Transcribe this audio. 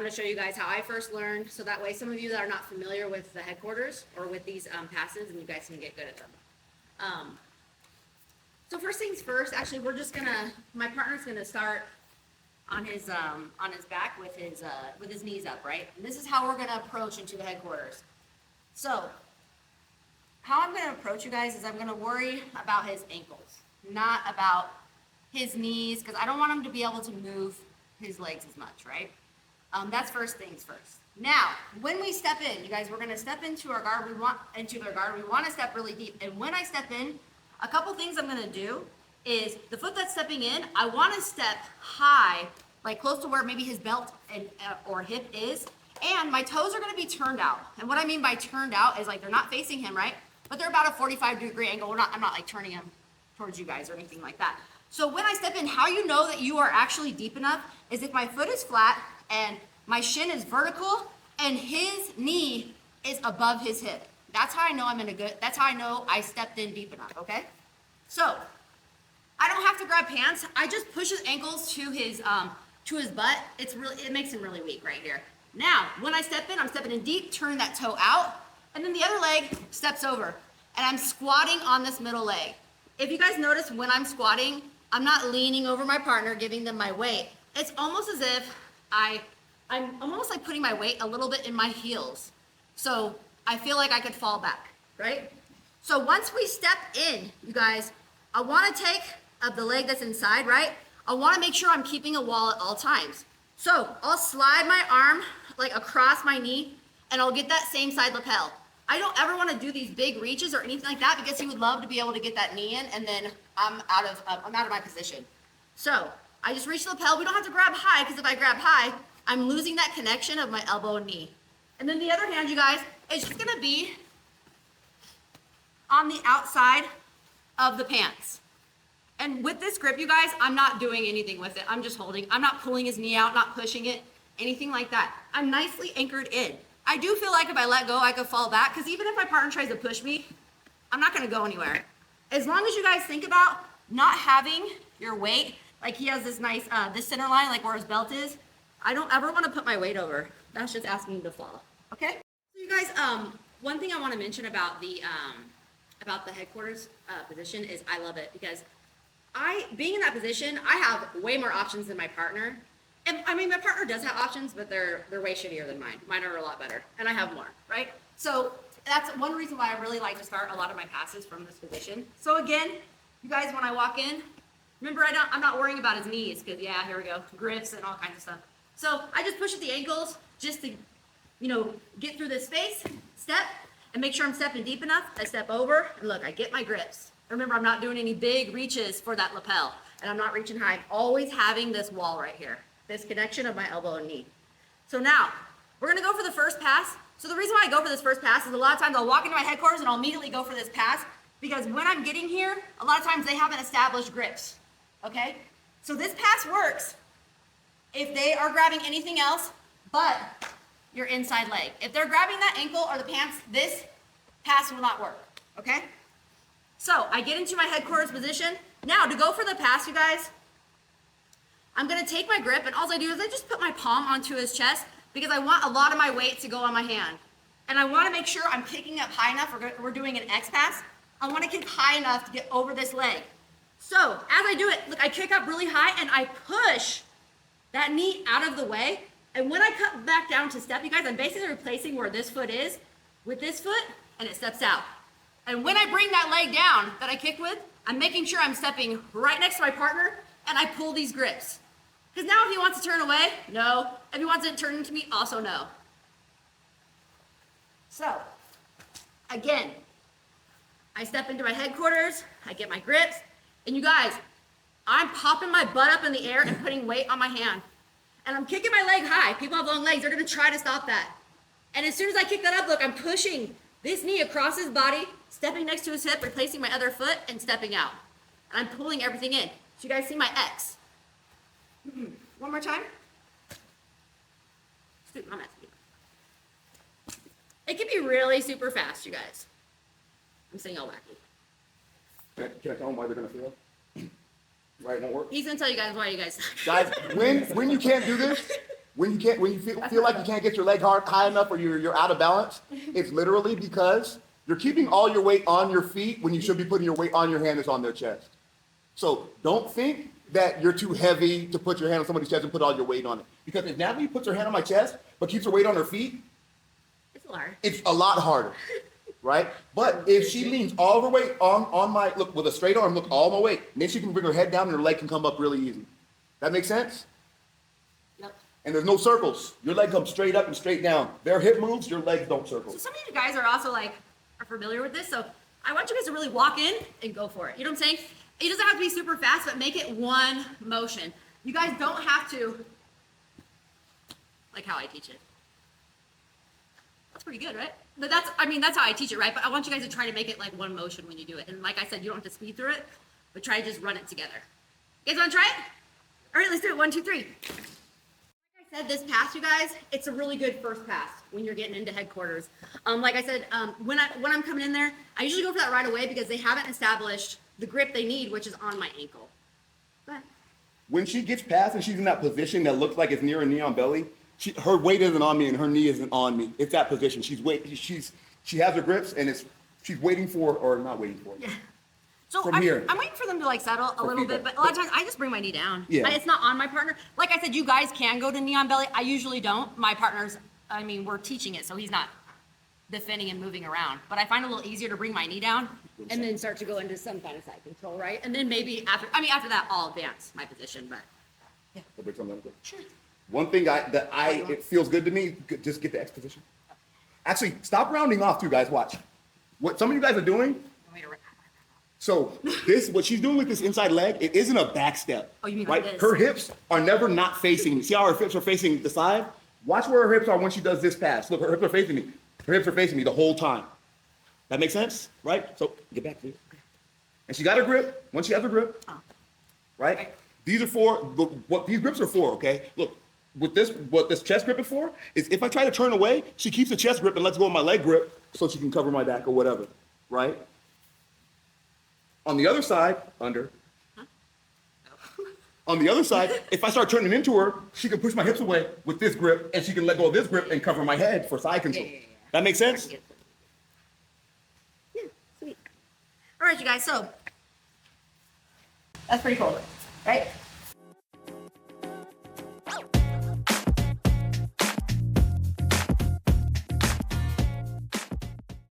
want to show you guys how I first learned, so that way some of you that are not familiar with the headquarters or with these passes, and you guys can get good at them. So first things first, actually, my partner's gonna start on his back with his knees up, right? And this is how we're gonna approach into the headquarters. So, how I'm gonna approach you guys is I'm gonna worry about his ankles, not about his knees, because I don't want him to be able to move his legs as much, right? That's first things first. Now, when we step in, you guys, we're gonna step into our guard. We want to step really deep. And when I step in, a couple things I'm gonna do is the foot that's stepping in, I want to step high, like close to where maybe his belt or hip is, and my toes are going to be turned out. And what I mean by turned out is like they're not facing him, right? But they're about a 45-degree angle. I'm not like turning him towards you guys or anything like that. So when I step in, how you know that you are actually deep enough is if my foot is flat and my shin is vertical and his knee is above his hip. That's how I know that's how I know I stepped in deep enough, okay? So, I don't have to grab pants. I just push his ankles to his butt. It makes him really weak right here. Now, when I step in, I'm stepping in deep, turn that toe out, and then the other leg steps over. And I'm squatting on this middle leg. If you guys notice when I'm squatting, I'm not leaning over my partner, giving them my weight. It's almost as if I'm almost like putting my weight a little bit in my heels. So I feel like I could fall back, right? So once we step in, you guys, I want to take the leg that's inside, right? I want to make sure I'm keeping a wall at all times. So I'll slide my arm like across my knee and I'll get that same side lapel. I don't ever want to do these big reaches or anything like that because he would love to be able to get that knee in and then I'm out of my position. So I just reach the lapel. We don't have to grab high because if I grab high, I'm losing that connection of my elbow and knee. And then the other hand, you guys, is just gonna be on the outside of the pants. And with this grip, you guys, I'm not doing anything with it. I'm just holding. I'm not pulling his knee out, not pushing it, anything like that. I'm nicely anchored in. I do feel like if I let go, I could fall back, because even if my partner tries to push me, I'm not gonna go anywhere. As long as you guys think about not having your weight, like he has this nice, this center line, like where his belt is, I don't ever wanna put my weight over. That's just asking to fall, okay? So you guys, one thing I wanna mention about the headquarters position is I love it because being in that position, I have way more options than my partner. And I mean, my partner does have options, but they're way shittier than mine. Mine are a lot better, and I have more, right? So that's one reason why I really like to start a lot of my passes from this position. So again, you guys, when I walk in, remember I'm not worrying about his knees, because yeah, here we go, grips and all kinds of stuff. So I just push at the ankles just to, get through this space, step, and make sure I'm stepping deep enough. I step over, and look, I get my grips. Remember, I'm not doing any big reaches for that lapel, and I'm not reaching high. I'm always having this wall right here, this connection of my elbow and knee. So now, we're gonna go for the first pass. So the reason why I go for this first pass is a lot of times I'll walk into my headquarters and I'll immediately go for this pass, because when I'm getting here, a lot of times they haven't established grips, okay? So this pass works if they are grabbing anything else but your inside leg. If they're grabbing that ankle or the pants, this pass will not work, okay? So I get into my headquarters position. Now to go for the pass, you guys, I'm gonna take my grip, and all I do is I just put my palm onto his chest because I want a lot of my weight to go on my hand. And I wanna make sure I'm kicking up high enough. We're doing an X pass. I wanna kick high enough to get over this leg. So as I do it, look, I kick up really high and I push that knee out of the way. And when I cut back down to step, you guys, I'm basically replacing where this foot is with this foot, and it steps out. And when I bring that leg down that I kicked with, I'm making sure I'm stepping right next to my partner, and I pull these grips. Because now if he wants to turn away, no. If he wants to turn into me, also no. So, again, I step into my headquarters, I get my grips, and you guys, I'm popping my butt up in the air and putting weight on my hand. And I'm kicking my leg high. People have long legs, they're gonna try to stop that. And as soon as I kick that up, look, I'm pushing this knee across his body, stepping next to his hip, replacing my other foot, and stepping out. And I'm pulling everything in. So you guys see my X. One more time. I'm at speed. It can be really super fast, you guys. I'm saying all wacky. Can I tell them why they're gonna fail? Why it won't work? He's gonna tell you guys why you guys suck. Guys, when you can't do this, when you feel like you can't get your leg high enough or you're out of balance, it's literally because you're keeping all your weight on your feet when you should be putting your weight on your hand that's on their chest. So don't think that you're too heavy to put your hand on somebody's chest and put all your weight on it. Because if Natalie puts her hand on my chest but keeps her weight on her feet, it's a lot harder, right? But if she leans all of her weight on my, look, with a straight arm, look, all my weight, and then she can bring her head down and her leg can come up really easy. That makes sense? Yep. And there's no circles. Your leg comes straight up and straight down. Their hip moves, your legs don't circle. So some of you guys are also like, are familiar with this. So I want you guys to really walk in and go for it. You know what I'm saying? It doesn't have to be super fast, but make it one motion. You guys don't have to, like how I teach it. That's pretty good, right? But that's how I teach it, right? But I want you guys to try to make it like one motion when you do it. And like I said, you don't have to speed through it, but try to just run it together. You guys want to try it? All right, let's do it. 1, 2, 3. Like I said, this pass, you guys, it's a really good first pass when you're getting into headquarters. Like I said, when I'm coming in there, I usually go for that right away because they haven't established the grip they need, which is on my ankle. Go ahead. When she gets past and she's in that position that looks like it's near a knee on belly, her weight isn't on me and her knee isn't on me. It's that position. She has her grips and she's waiting for, or not waiting for. Yeah. So I'm waiting for them to like settle a little bit, but a lot of times I just bring my knee down. Yeah. It's not on my partner. Like I said, you guys can go to knee on belly. I usually don't. My partner's, we're teaching it, so he's not defending and moving around. But I find it a little easier to bring my knee down and then start to go into some kind of side control, right? And then maybe after that, I'll advance my position, but yeah. Sure. One thing it feels good to me, just get the X position. Actually, stop rounding off too, guys. Watch. What some of you guys are doing. So what she's doing with this inside leg, it isn't a back step. Oh, you mean right? like this? Her hips are never not facing me. See how her hips are facing the side? Watch where her hips are when she does this pass. Look, her hips are facing me. Her hips are facing me the whole time. That makes sense, right? So get back, please. And she got her grip. Once she has her grip, right? These are what these grips are for, okay? Look, what this chest grip is for is if I try to turn away, she keeps the chest grip and lets go of my leg grip so she can cover my back or whatever, right? On the other side, under. On the other side, if I start turning into her, she can push my hips away with this grip and she can let go of this grip and cover my head for side control. Yeah. That makes sense? Yeah, sweet. All right, you guys, so that's pretty cool, right?